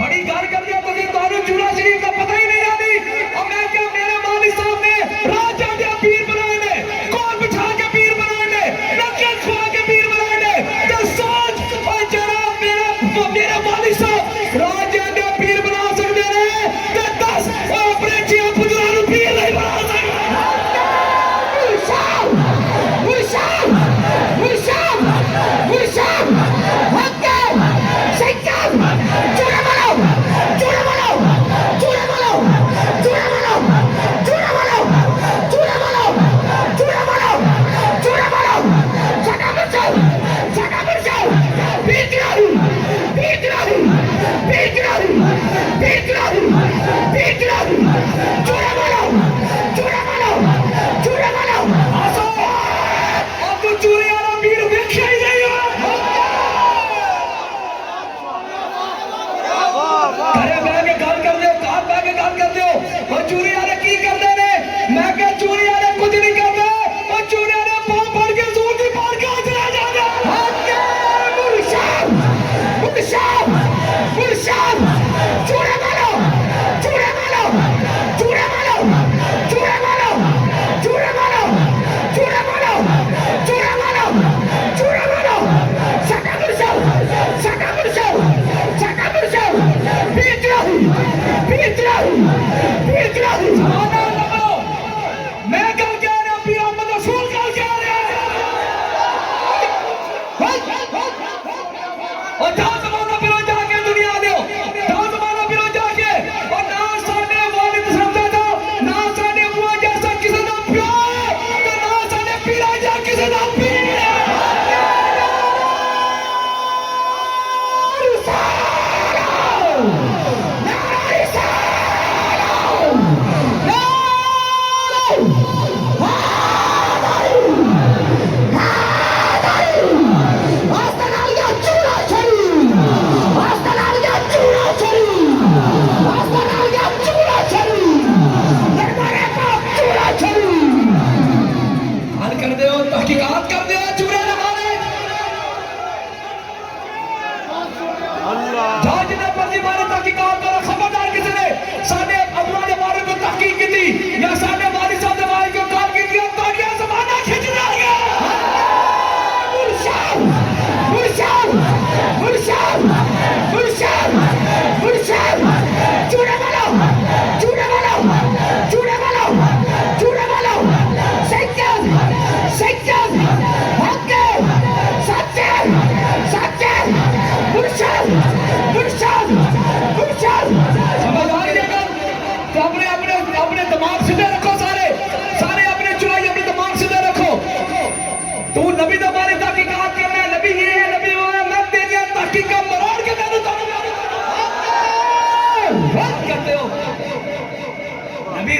बड़ी गल कर दिया तुम चूड़ा शरीफ का पता ही नहीं आती। और मैं क्या मेरे माली साहब ने राजा के पीर बनाए ने, कौन बिठा के पीर बनाए ने, लकन खुआ के पीर बनाए ने। तो सोच और जनाब मेरे माली साहब राजा के पीर बना सकते हैं तो 10 अपने जिया पुजरा पीर नहीं बना सकते।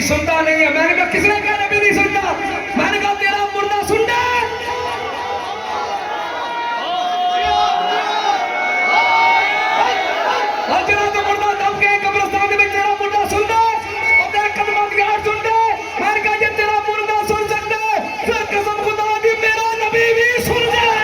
सुनता नहीं है। मैंने कहा किसने कहा नबी नहीं सुनता? मैंने कहा तेरा मुर्दा सुनता है। तो मुर्दा दब के कब्रिस्तान में तेरा मुर्दा सुनता है और तेरे कदम की आवाज सुनता है। मैंने कहा ये तेरा मुर्दा सुन सकता है फिर कसम खुदा दी मेरा नबी भी सुन जाए।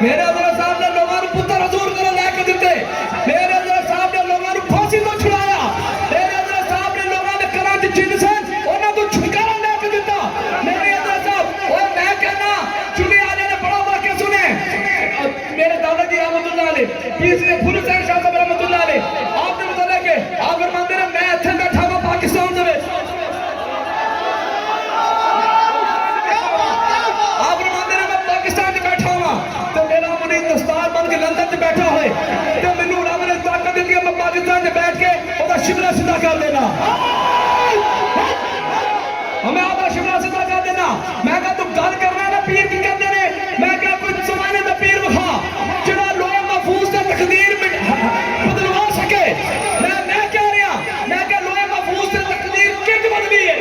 मेरे हजरत साहब ने लोगों को पुत्र हजूर कर लेके दिते। मेरे हजरत साहब ने लोगों को फांसी तो छुड़ाया। मेरे हजरत साहब ने लोगों ने करा दी जिन से उन्हें तो छुटकारा लेके दिता। मेरे हजरत साहब और मैं कहना चुने आने ने बड़ा वाक्य सुने। मेरे दादाजी रहमतुल्लाह अलैह तीसरे फुल हुसैन शाह साहब रहमतुल्लाह अलैह आपने बताया कि आप फरमाते हैं मैं इत्थे बैठा हुआ पाकिस्तान दे विच आप फरमाते हैं मैं पाकिस्तान च बैठा हुआ तो मेरा कर देना, हमें आधा शिमला सीधा कर देना। मैं कहा तू गल करना ना पीर की कहते ने, मैं कहा कुछ जमाने का पीर विखा जिहड़ा लोहे महफूज से तकदीर बदलवा सके। मैं कह रहा, मैं कहा लोहे महफूज से तकदीर किंग बदली है।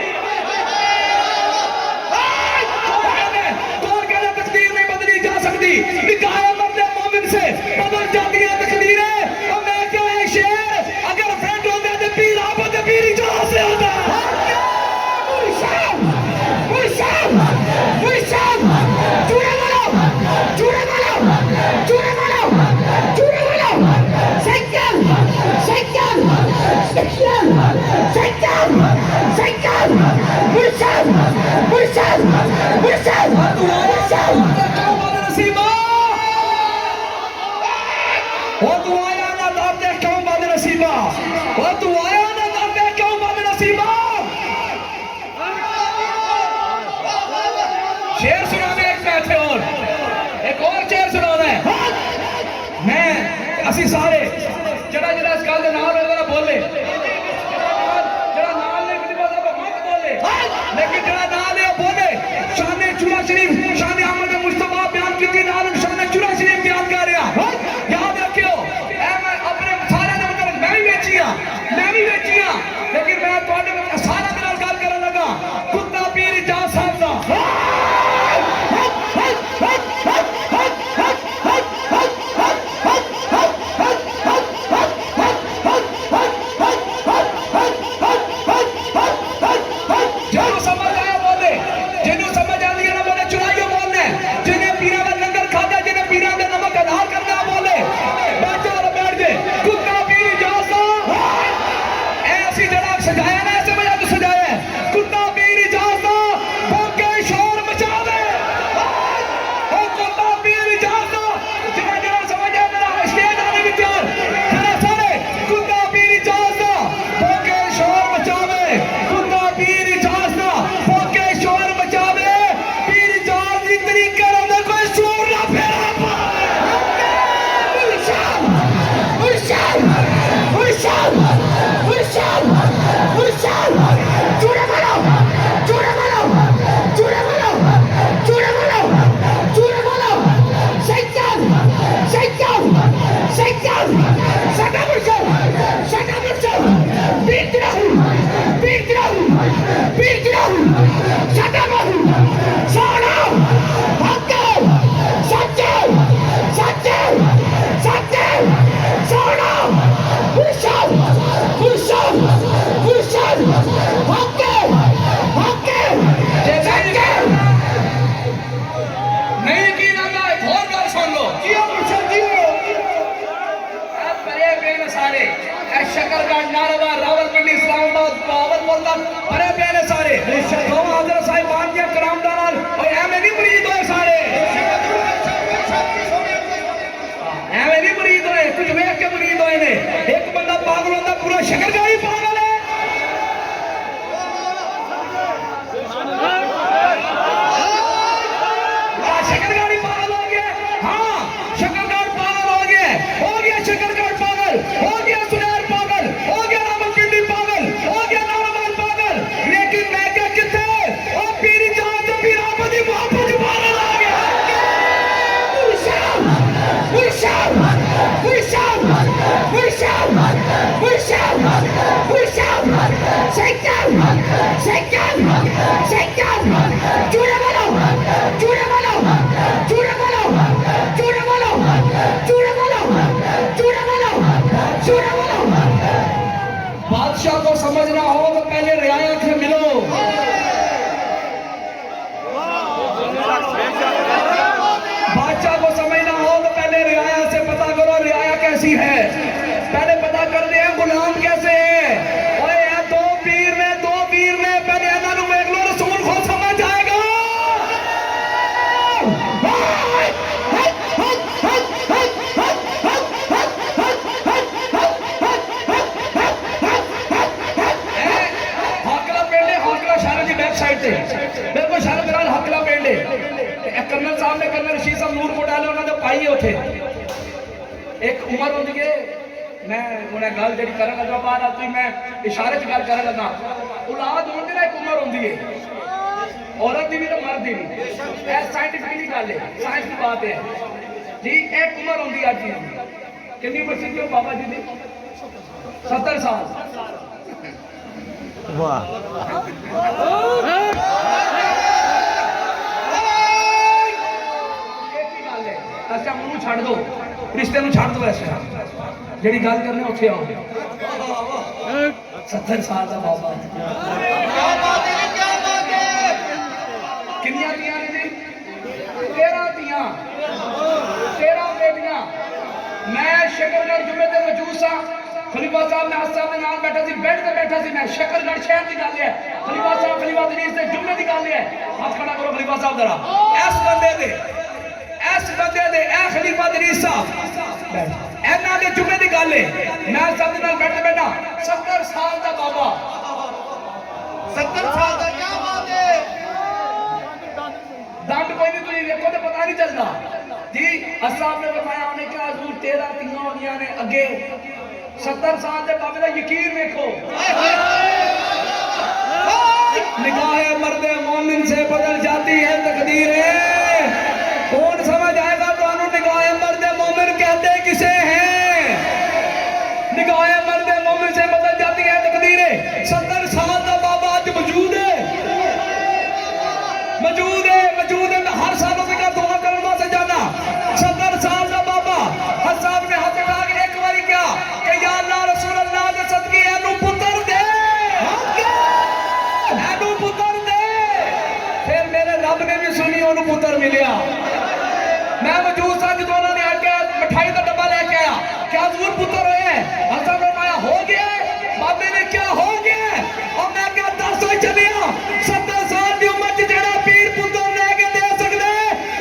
कौन कहना तकदीर नहीं बदली जा सकती? निकाह मर्दे मोमिन से बदल जाती है तकदीरें। और मैं क्या है शेर, अगर फ्रेंड होते तो पीर आप होते, पीर ही जहां से होता। शेर सुनाने एक बैठे और एक और शेर सुनाना है। मैं असी सारे जड़ा जड़ा इस गल दे नाल होगा बोले, जड़ा नाल ने किसी बात पर मत बोले, लेकिन जड़ा नाल है बोले। शान चूरा शरीफ, शान अहमद मुस्तफा बयान की थी, नाल शान चूरा शरीफ बयान कर रहा। याद रखियो, मैं अपने सारे ने मतलब मैं भी बेचिया, लेकिन मैं तुहाडे सारा दे नाल गल करन लगा कुत्ता पीर जा साहब दा। शकरगढ़, नाराबाद, रावलपिंडी, इस्लामाबाद, बावलपुर तक बड़े प्यारे सारे हजरत साहिब मान के करामदार और एवं नहीं मुरीद होए सारे, एवं नहीं मुरीद होए, कुछ वेख के मुरीद होए ने। एक बंदा पागल होता, पूरा शकरगढ़ ही पागल है। शकरगढ़ ही पागल हो गया। हाँ, शकरगढ़ पागल हो गया, शकरगढ़ पागल हो गया, सुनैर पागल हो गया, रावलपिंडी पागल हो गया, नाराबाद पागल। लेकिन मैं क्या किथे ओ पीरी जान से पीर आबदी मोहब्बत पागल आ गया। बादशाह को समझना हो तो पहले रियाया से मिलो। बादशाह को समझना हो तो पहले रियाया से पता करो रियाया कैसी है, पहले पता कर दे गुलाम कैसे है। और यार दो पीर ने पहले इन्होंने वेख लो, रसूल को समझ आएगा। बिल्कुल शर्म दराज हकला पिंड है। कर्नल साहब ने कर्नल रशीद साहब नूर कोट वाले उन्होंने पाई है उठे एक उम्र होती है मैं उन्हें गल जी कर लगा बाहर आती मैं इशारे च गल कर लगा औलाद होने ना एक उम्र होती है औरत की भी तो मर्द की भी साइंटिफिकली गल है साइंस की बात है जी एक उम्र होती है चीज कितनी उम्र सी बाबा जी की 70 साल वाह अच्छा मुझे छड़ दो रिश्ते में छड़ दो ऐसे जी गल करने उत्थे आओ 70 साल का बाबा किनिया दियां ने जी 13 दियां 13 बेटियां मैं शकरगढ़ जुमे ते मौजूद सा खलीफा साहब ने हाथ साहब के नाल बैठा सी बेड ते बैठा सी मैं शकरगढ़ शहर की गल है खलीफा साहब खलीफा दरीस से जुमे की गल है हाथ खड़ा करो खलीफा साहब जरा इस बंदे दे ए खलीफा दरीस साहब इन्हां दे जुमे की गल है मैं सब नाल बैठ बैठा 70 साल का बाबा 70 साल का क्या बात है दंड कोई नहीं तुझे देखो तो पता नहीं चलता जी असाब ने बताया उन्हें क्या हजूर 13 तियां होंदियां ने अगे 70 साल के बाबे का यकीन देखो निगाहें मर्दे मोमिन से बदल जाती है तकदीरें कौन समझ आएगा तो निगाहें मर्दे मोमिन कहते किसे हैं निगाहें मर्दे मोमिन से बदल जाती है तकदीरें 70 साल का बाबा आज मौजूद है मैं हर सालों से दुआ करने वास्ते जाना 70 साल का बाबा हर साहब ने हाथ उठा के एक बार क्या कि या अल्लाह रसूल अल्लाह दे सदके एनू पुत्र दे एनू पुत्र दे फिर मेरे रब ने भी सुनी ओनू पुत्र मिलिया मैं मौजूद सा जो उन्होंने आके मिठाई का डब्बा लेके आया क्या हजूर पुत्र होए हसन फरमाया हो गया बाबे ने क्या हो गया और मैं क्या 10 हो चलिया 70 साल की उम्र च जेड़ा पीर पुत्र लेके दे सकदे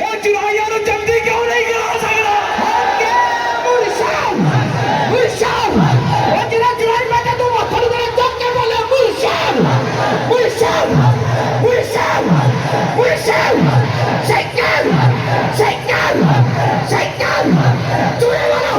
ओ चुराइया नु जल्दी क्यों नहीं करा सकदा मुर्शाद ओ जेड़ा चुराई बैठा तू मथड़ दे चुक के बोले मुर्शाद शैतान चूरे मारो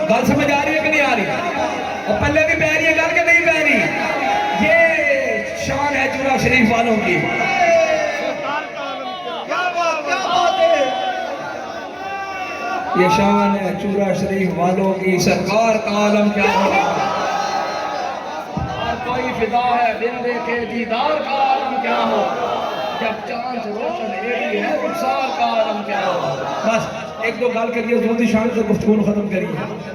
गल समझ आ रही है कि नहीं आ रही और पल्ले भी पह रही है गल के नहीं पह रही ये शान है चूरा शरीफ वालों की ये शान है चूरा शरीफ वालों की सरकार का आलम क्या होगा और कोई फिदा है बिन देखे दीदार का आलम क्या हो जब चांद रोशन एड़ी है रुखसार का आलम क्या हो बस एक दो गल करिए जोती शान से गुफ्तगू खत्म करिए